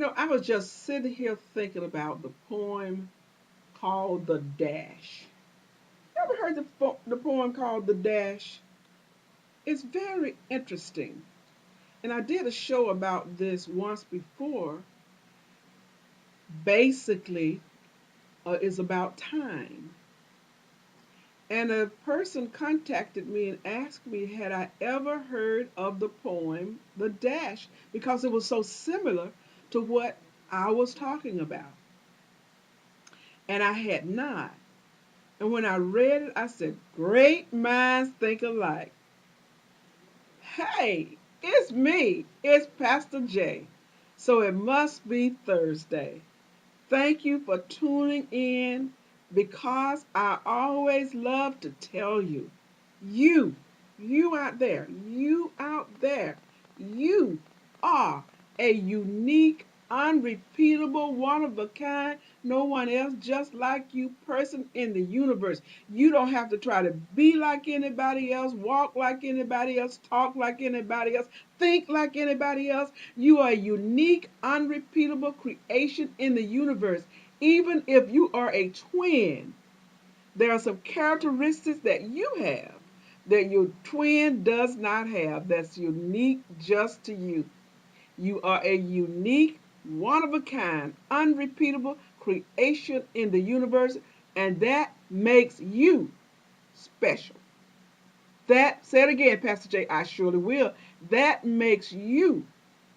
I was just sitting here thinking about the poem called The Dash. You ever heard the poem called The Dash? It's very interesting. And I did a show about this once before. Basically, it's about time. And a person contacted me and asked me, had I ever heard of the poem The Dash? Because it was so similar to what I was talking about. And I had not. And when I read it, I said, great minds think alike. Hey, it's me. It's Pastor J. So it must be Thursday. Thank you for tuning in because I always love to tell you, you, you out there, you are a unique, unrepeatable, one of a kind, no one else just like you person in the universe. You don't have to try to be like anybody else, walk like anybody else, talk like anybody else, think like anybody else. You are a unique, unrepeatable creation in the universe. Even if you are a twin, there are some characteristics that you have that your twin does not have that's unique just to you. You are a unique, one of a kind, unrepeatable creation in the universe, and that makes you special. That, say it again, Pastor J, I surely will. That makes you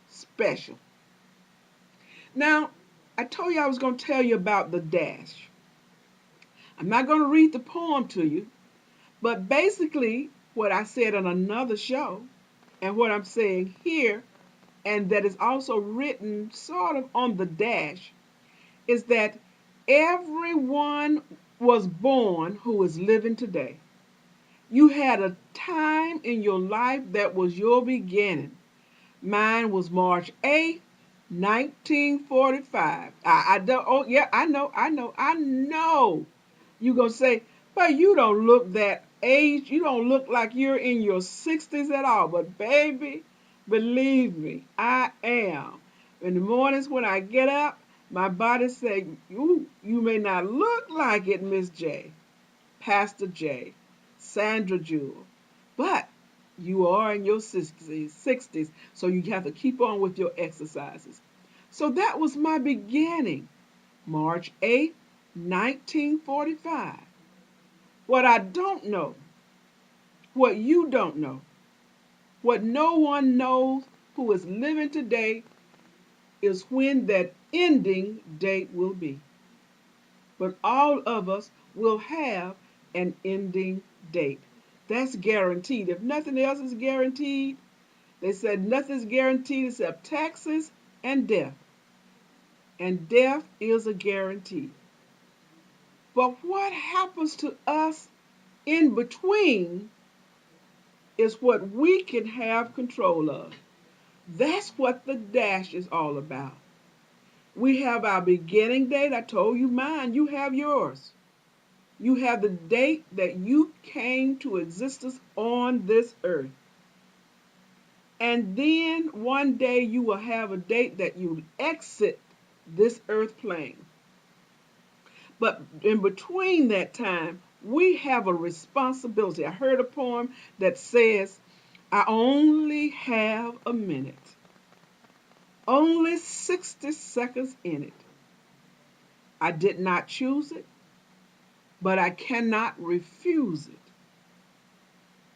special. Now, I told you I was going to tell you about the dash. I'm not going to read the poem to you, but basically, what I said on another show and what I'm saying here, and that is also written sort of on the dash, is that everyone was born who is living today. You had a time in your life that was your beginning. Mine was March 8th, 1945. I don't, oh yeah, I know. You gonna say, but you don't look that age. You don't look like you're in your 60s at all. But baby, believe me, I am. In the mornings when I get up, my body say, you may not look like it, Miss J, Pastor J, Sandra Jewell, but you are in your 60s, so you have to keep on with your exercises. So that was my beginning, March 8th, 1945. What I don't know, what you don't know, what no one knows who is living today is when that ending date will be. But all of us will have an ending date. That's guaranteed. If nothing else is guaranteed, they said nothing's guaranteed except taxes and death. And death is a guarantee. But what happens to us in between is what we can have control of. That's what the dash is all about. We have our beginning date. I told you mine, you have yours. You have the date that you came to existence on this earth. And then one day you will have a date that you exit this earth plane. But in between that time, we have a responsibility. I heard a poem that says, I only have a minute, only 60 seconds in it. I did not choose it, but I cannot refuse it.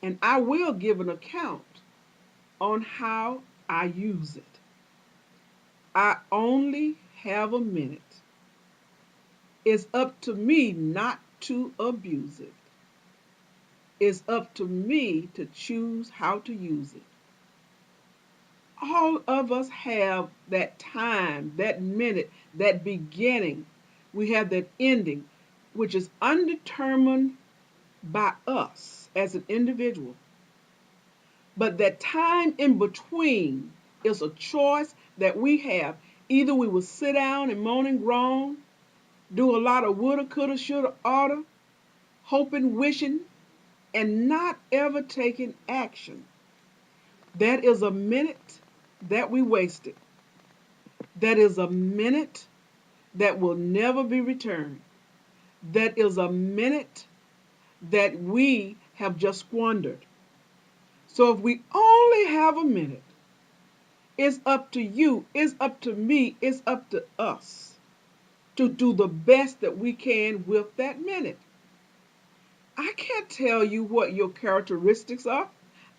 And I will give an account on how I use it. I only have a minute. It's up to me not to abuse it. It's up to me to choose how to use it. All of us have that time, that minute, that beginning. We have that ending, which is undetermined by us as an individual. But that time in between is a choice that we have. Either we will sit down and moan and groan, do a lot of woulda, coulda, shoulda, oughta, hoping, wishing, and not ever taking action. That is a minute that we wasted. That is a minute that will never be returned. That is a minute that we have just squandered. So if we only have a minute, it's up to you, it's up to me, it's up to us to do the best that we can with that minute. I can't tell you what your characteristics are.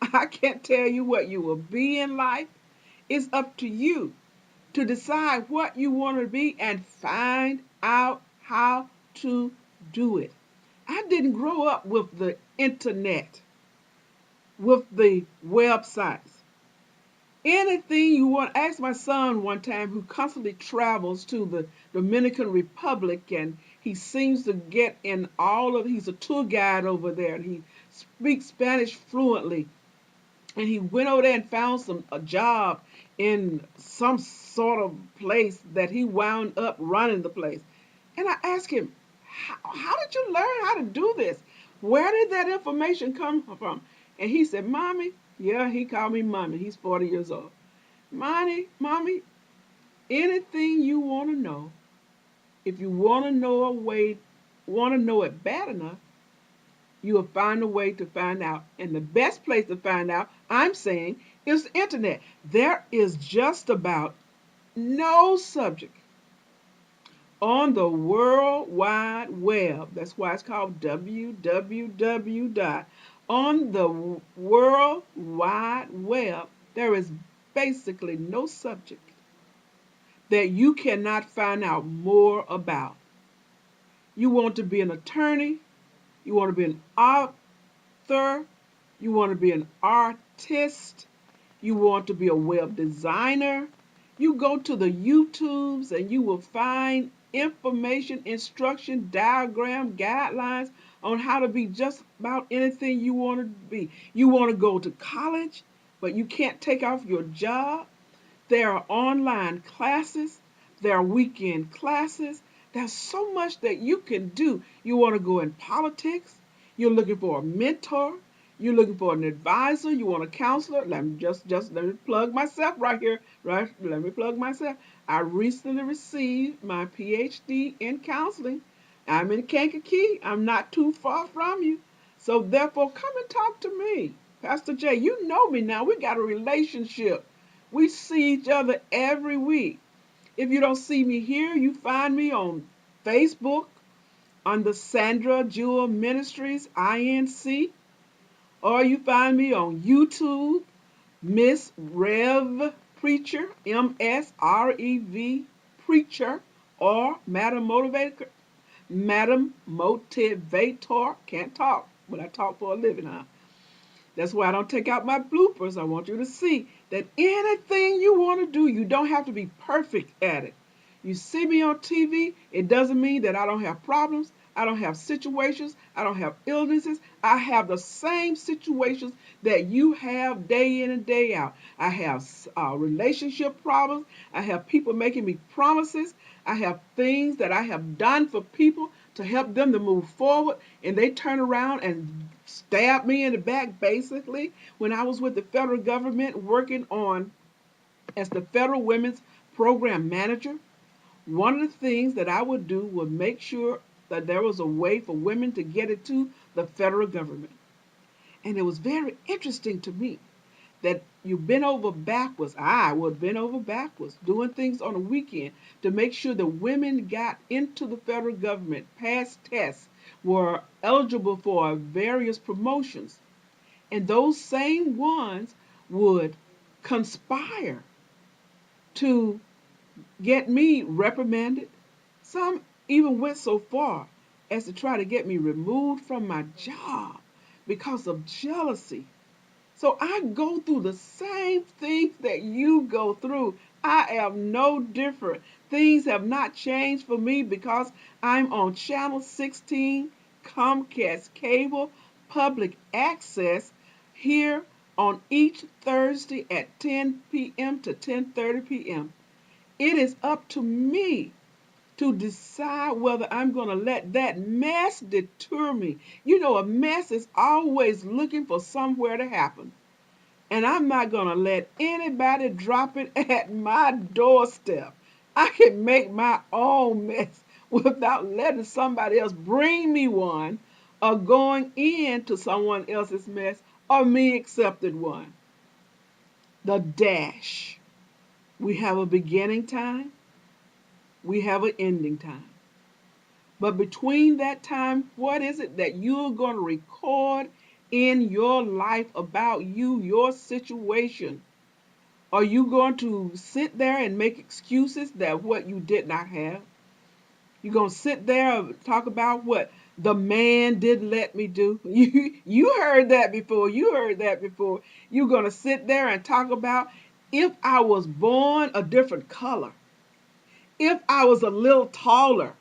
I can't tell you what you will be in life. It's up to you to decide what you want to be and find out how to do it. I didn't grow up with the internet, with the websites. Anything you want, ask my son one time who constantly travels to the Dominican Republic, and he seems to get in he's a tour guide over there and he speaks Spanish fluently. And he went over there and found a job in some sort of place that he wound up running the place. And I asked him, how did you learn how to do this? Where did that information come from? And he said, Mommy, yeah, he called me Mommy. He's 40 years old. Mommy, anything you want to know, if you want to know want to know it bad enough, you will find a way to find out. And the best place to find out, I'm saying, is the internet. There is just about no subject on the World Wide Web. That's why it's called www. On the World Wide Web, there is basically no subject that you cannot find out more about. You want to be an attorney, you want to be an author, you want to be an artist, you want to be a web designer, you go to the YouTubes and you will find information, instruction, diagram, guidelines on how to be just about anything you want to be. You want to go to college, but you can't take off your job. There are online classes, there are weekend classes. There's so much that you can do. You want to go in politics, you're looking for a mentor, you're looking for an advisor, you want a counselor. Let me plug myself right here, right? Let me plug myself. I recently received my PhD in counseling. I'm in Kankakee. I'm not too far from you. So therefore, come and talk to me. Pastor Jay, you know me now. We got a relationship. We see each other every week. If you don't see me here, you find me on Facebook under Sandra Jewel Ministries, INC, or you find me on YouTube, Miss Rev Preacher, MSREV Preacher, or Madam Motivator. Can't talk, but I talk for a living, huh? That's why I don't take out my bloopers. I want you to see that anything you want to do, you don't have to be perfect at it. You see me on TV, it doesn't mean that I don't have problems. I don't have situations. I don't have illnesses. I have the same situations that you have day in and day out. I have relationship problems. I have people making me promises. I have things that I have done for people to help them to move forward, and they turn around and stab me in the back, basically. When I was with the federal government working on as the federal women's program manager, one of the things that I would do was make sure that there was a way for women to get into the federal government. And it was very interesting to me that you bent over backwards. I would bend over backwards, doing things on the weekend to make sure that women got into the federal government, passed tests, were eligible for various promotions. And those same ones would conspire to get me reprimanded. Some even went so far as to try to get me removed from my job because of jealousy. So I go through the same things that you go through. I am no different. Things have not changed for me because I'm on Channel 16, Comcast Cable, Public Access, here on each Thursday at 10 p.m. to 10:30 p.m. It is up to me to decide whether I'm going to let that mess deter me. You know, a mess is always looking for somewhere to happen. And I'm not going to let anybody drop it at my doorstep. I can make my own mess without letting somebody else bring me one or going into someone else's mess or me accepted one. The dash. We have a beginning time, we have an ending time. But between that time, what is it that you're going to record in your life about you, your situation? Are you going to sit there and make excuses that what you did not have? You're going to sit there and talk about what the man didn't let me do? You heard that before. You heard that before. You're going to sit there and talk about if I was born a different color, if I was a little taller,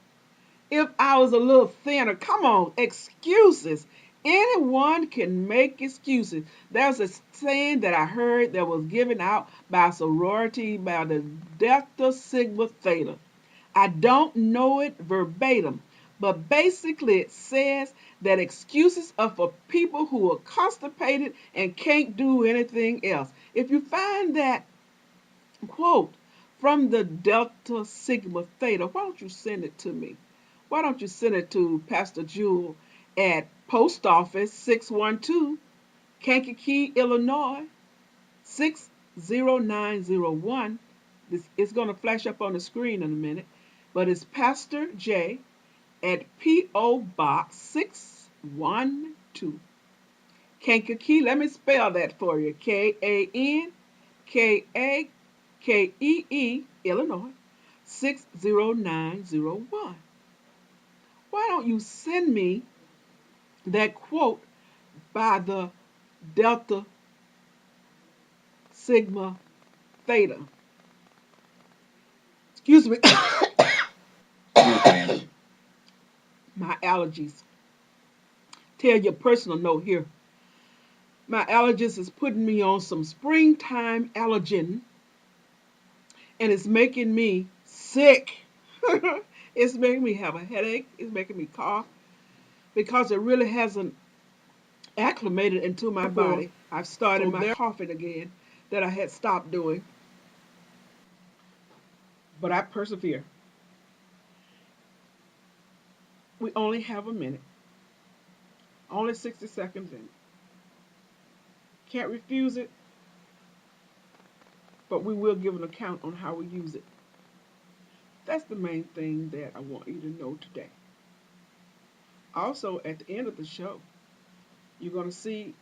if I was a little thinner. Come on, excuses. Anyone can make excuses. There's a saying that I heard that was given out by a sorority by the Delta Sigma Theta. I don't know it verbatim, but basically it says that excuses are for people who are constipated and can't do anything else. If you find that quote from the Delta Sigma Theta, why don't you send it to me? Why don't you send it to Pastor Jewel at Post Office 612, Kankakee, Illinois 60901. It's going to flash up on the screen in a minute, but it's Pastor J at P.O. Box 612, Kankakee. Let me spell that for you. Kankakee, Illinois 60901. Why don't you send me that quote by the Delta Sigma Theta? Excuse me. My allergies. Tell your personal note here. My allergist is putting me on some springtime allergen and it's making me sick. It's making me have a headache. It's making me cough because it really hasn't acclimated into my body. I've started my coughing again that I had stopped doing, but I persevere. We only have a minute, only 60 seconds in. Can't refuse it, but we will give an account on how we use it. That's the main thing that I want you to know today. Also, at the end of the show, you're going to see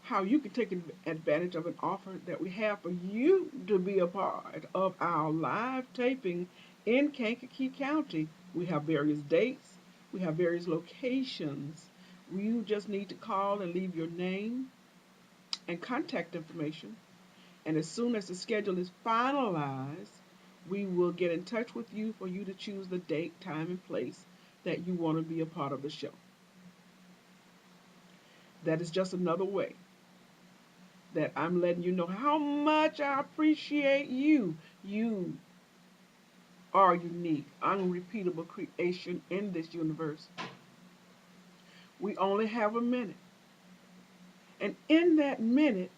how you can take advantage of an offer that we have for you to be a part of our live taping in Kankakee County. We have various dates, we have various locations. You just need to call and leave your name and contact information. And as soon as the schedule is finalized, we will get in touch with you for you to choose the date, time, and place that you want to be a part of the show. That is just another way that I'm letting you know how much I appreciate you. You are unique, unrepeatable creation in this universe. We only have a minute. And in that minute,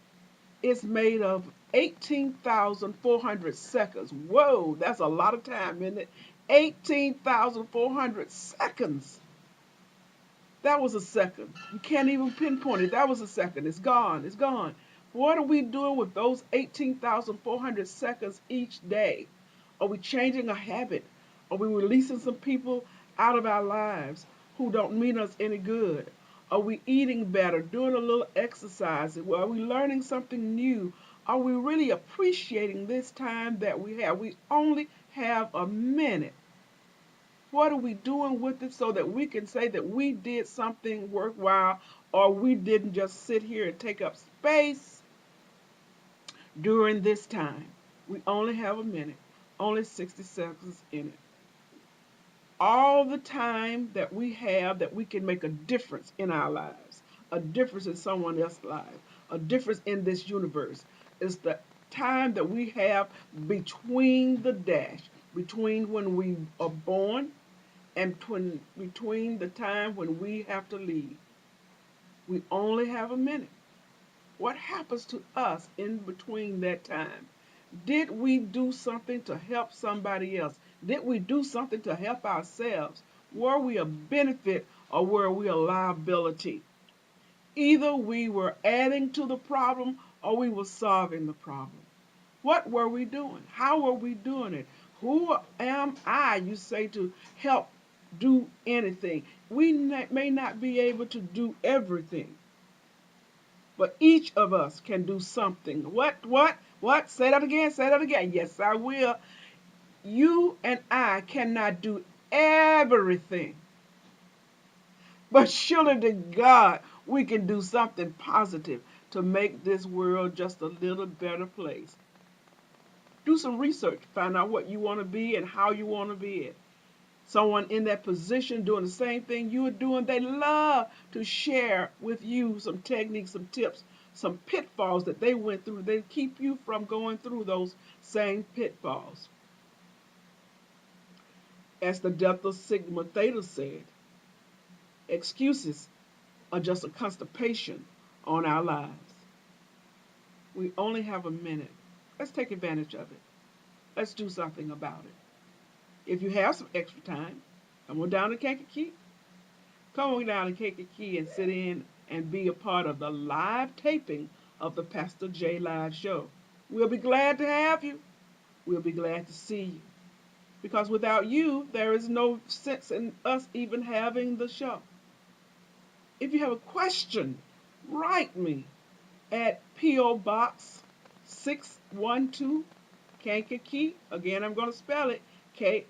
it's made of 18,400 seconds. Whoa, that's a lot of time, isn't it? 18,400 seconds. That was a second. You can't even pinpoint it. That was a second. It's gone. It's gone. What are we doing with those 18,400 seconds each day? Are we changing a habit? Are we releasing some people out of our lives who don't mean us any good? Are we eating better, doing a little exercise? Are we learning something new? Are we really appreciating this time that we have? We only have a minute. What are we doing with it so that we can say that we did something worthwhile or we didn't just sit here and take up space during this time? We only have a minute, only 60 seconds in it. All the time that we have that we can make a difference in our lives, a difference in someone else's life, a difference in this universe is the time that we have between the dash, between when we are born and between the time when we have to leave. We only have a minute. What happens to us in between that time? Did we do something to help somebody else? Did we do something to help ourselves? Were we a benefit or were we a liability? Either we were adding to the problem or we were solving the problem. What were we doing? How were we doing it? Who am I, you say, to help do anything? We may not be able to do everything, but each of us can do something. What? Say that again, say that again. Yes, I will. You and I cannot do everything, but surely to God, we can do something positive to make this world just a little better place. Do some research, find out what you want to be and how you want to be it. Someone in that position doing the same thing you are doing, they love to share with you some techniques, some tips, some pitfalls that they went through. They keep you from going through those same pitfalls. As the Delta Sigma Theta said, excuses are just a constipation on our lives. We only have a minute. Let's take advantage of it. Let's do something about it. If you have some extra time, come on down to Kankakee. Come on down to Kankakee and sit in and be a part of the live taping of the Pastor J Live Show. We'll be glad to have you. We'll be glad to see you. Because without you, there is no sense in us even having the show. If you have a question, write me at P.O. Box 612, Kankakee. Again, I'm going to spell it Kankakee,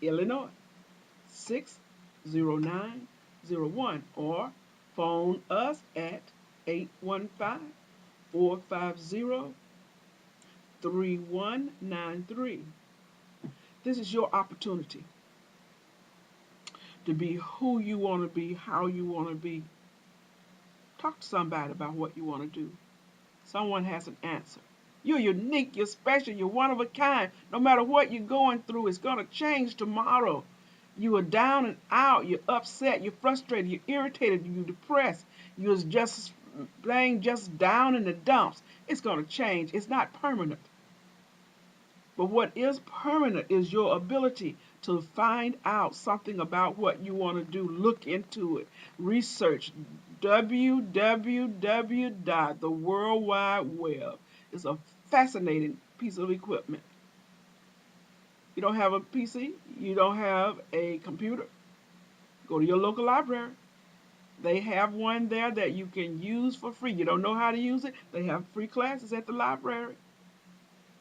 Illinois 60901, or phone us at 815-450-3193. This is your opportunity to be who you want to be, how you want to be. Talk to somebody about what you want to do. Someone has an answer. You're unique, you're special, you're one of a kind. No matter what you're going through, it's going to change tomorrow. You are down and out, you're upset, you're frustrated, you're irritated, you're depressed, you're just laying just down in the dumps. It's going to change. It's not permanent. But what is permanent is your ability to find out something about what you want to do. Look into it. Research. www. The World Wide Web is a fascinating piece of equipment. You don't have a PC? You don't have a computer? Go to your local library. They have one there that you can use for free. You don't know how to use it? They have free classes at the library.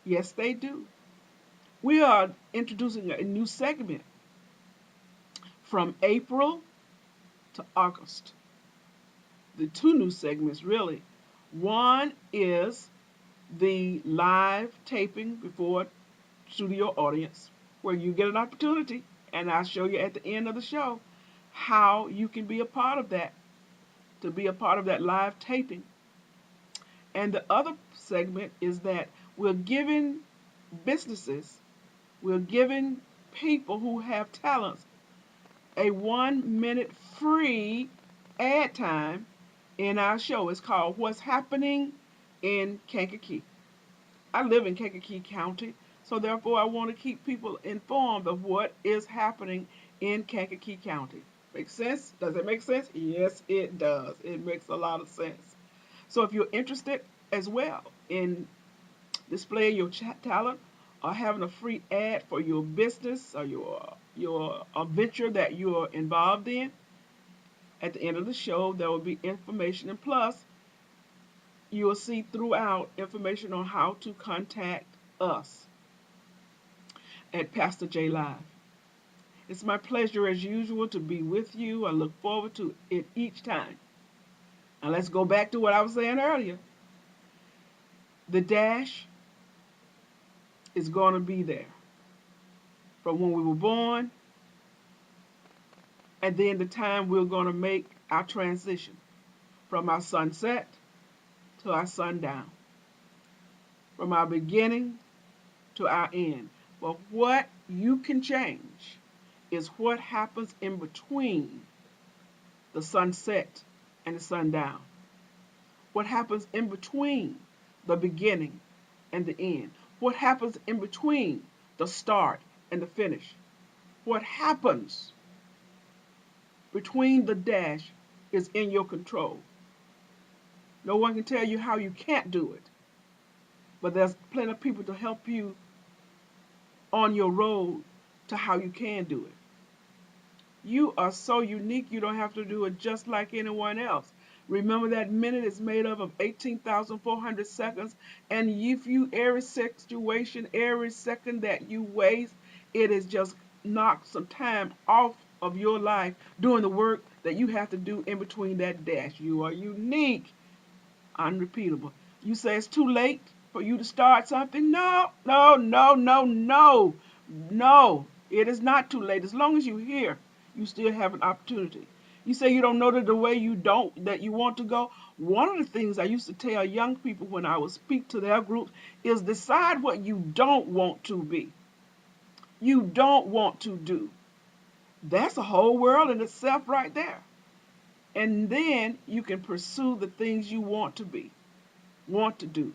Yes, they do. We are introducing a new segment from April to August. The two new segments, really. One is the live taping before studio audience, where you get an opportunity, and I'll show you at the end of the show how you can be a part of that, to be a part of that live taping. And the other segment is that we're giving businesses, we're giving people who have talents a 1 minute free ad time in our show. It's called What's Happening in Kankakee. I live in Kankakee County, so therefore I want to keep people informed of what is happening in Kankakee County. Make sense? Does it make sense? Yes, it does. It makes a lot of sense. So if you're interested as well in displaying your talent or having a free ad for your business or your venture that you're involved in, at the end of the show there will be information, and plus you will see throughout information on how to contact us at Pastor J Live. It's my pleasure as usual to be with you. I look forward to it each time. Now let's go back to what I was saying earlier. The dash is going to be there from when we were born, and then the time we're going to make our transition from our sunset to our sundown, from our beginning to our end. But what you can change is what happens in between the sunset and the sundown? What happens in between the beginning and the end? What happens in between the start and the finish? What happens between the dash is in your control. No one can tell you how you can't do it, but there's plenty of people to help you on your road to how you can do it. You are so unique, you don't have to do it just like anyone else. Remember that minute is made up of 18,400 seconds, and if you, every situation, every second that you waste, it is just knocked some time off of your life doing the work that you have to do in between that dash. You are unique, unrepeatable. You say it's too late for you to start something? No, no, no, no, no, no. It is not too late. As long as you're here, you still have an opportunity. You say you don't know the way you don't that you want to go. One of the things I used to tell young people when I would speak to their groups is decide what you don't want to be. You don't want to do. That's a whole world in itself right there. And then you can pursue the things you want to be, want to do.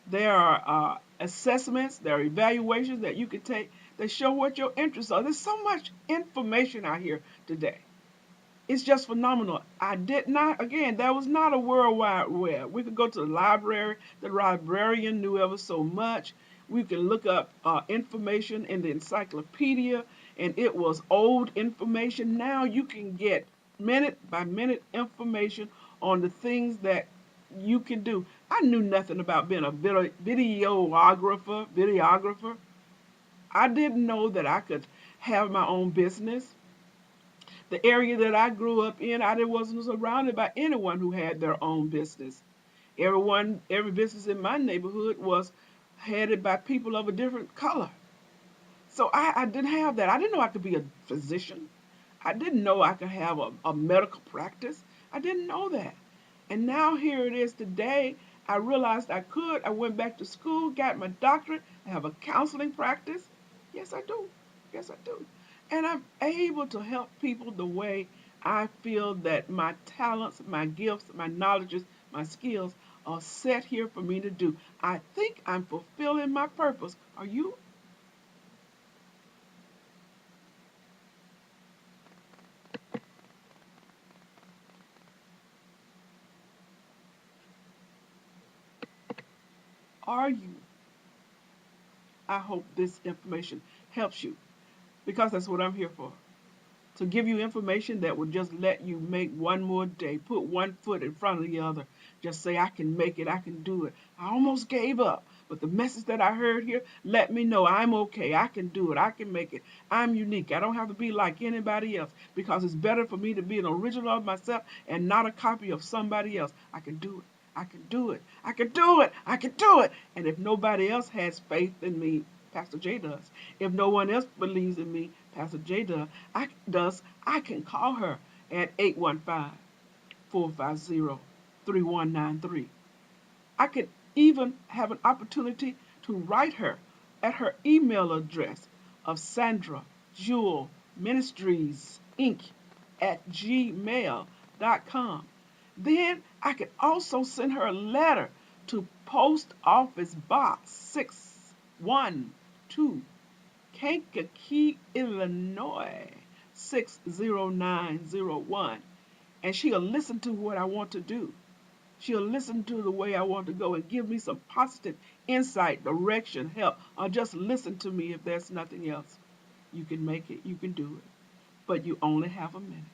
There are assessments, there are evaluations that you can take that show what your interests are. There's so much information out here today. It's just phenomenal. I did not, again, there was not a World Wide Web. We could go to the library. The librarian knew ever so much. We could look up information in the encyclopedia, and it was old information. Now you can get minute by minute information on the things that you can do. I knew nothing about being a videographer. I didn't know that I could have my own business. The area that I grew up in, I wasn't surrounded by anyone who had their own business. Every business in my neighborhood was headed by people of a different color. So I didn't have that. I didn't know I could be a physician. I didn't know I could have a medical practice. I didn't know that. And now here it is today. I realized I could. I went back to school, got my doctorate. I have a counseling practice. Yes, I do. Yes, I do. And I'm able to help people the way I feel that my talents, my gifts, my knowledges, my skills are set here for me to do. I think I'm fulfilling my purpose. Are you? Are you? I hope this information helps you because that's what I'm here for. To give you information that will just let you make one more day, put one foot in front of the other. Just say, I can make it, I can do it. I almost gave up, but the message that I heard here let me know I'm okay, I can do it, I can make it. I'm unique. I don't have to be like anybody else because it's better for me to be an original of myself and not a copy of somebody else. I can do it. I can do it. I can do it. I can do it. And if nobody else has faith in me, Pastor J does. If no one else believes in me, Pastor J does. I can call her at 815-450-3193. I could even have an opportunity to write her at her email address of Sandra Jewel Ministries Inc. at gmail.com. Then I could also send her a letter to Post Office Box 612, Kankakee, Illinois 60901. And she'll listen to what I want to do. She'll listen to the way I want to go and give me some positive insight, direction, help, or just listen to me if there's nothing else. You can make it, you can do it. But you only have a minute,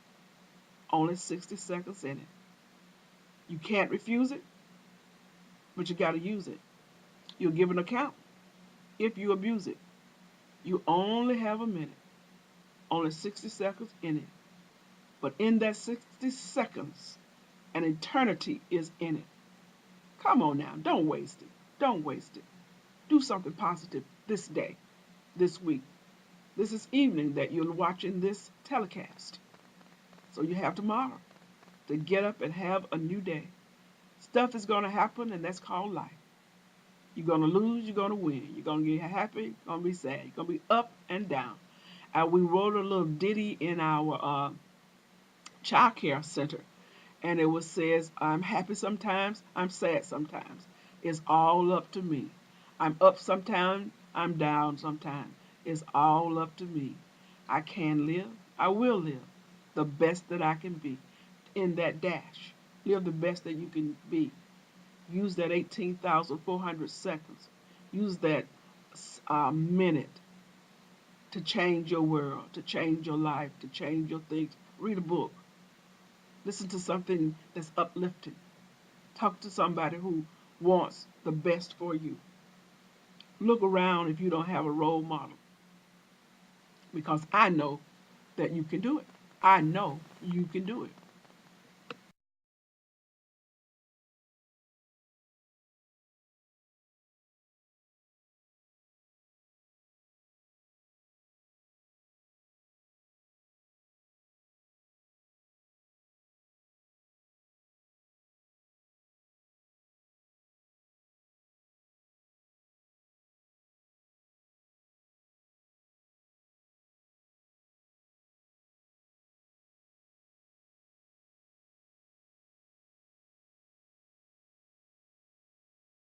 only 60 seconds in it. You can't refuse it, but you got to use it. You'll give an account if you abuse it. You only have a minute, only 60 seconds in it. But in that 60 seconds, an eternity is in it. Come on now, don't waste it. Don't waste it. Do something positive this day, this week. This is evening that you're watching this telecast. So you have tomorrow to get up and have a new day. Stuff is going to happen, and that's called life. You're going to lose, you're going to win. You're going to get happy, you're going to be sad. You're going to be up and down. We wrote a little ditty in our child care center, and it was says, I'm happy sometimes, I'm sad sometimes. It's all up to me. I'm up sometimes, I'm down sometimes. It's all up to me. I can live, I will live the best that I can be in that dash. Live the best that you can be. Use that 18,400 seconds. Use that minute to change your world, to change your life, to change your things. Read a book. Listen to something that's uplifting. Talk to somebody who wants the best for you. Look around if you don't have a role model, because I know that you can do it. I know you can do it.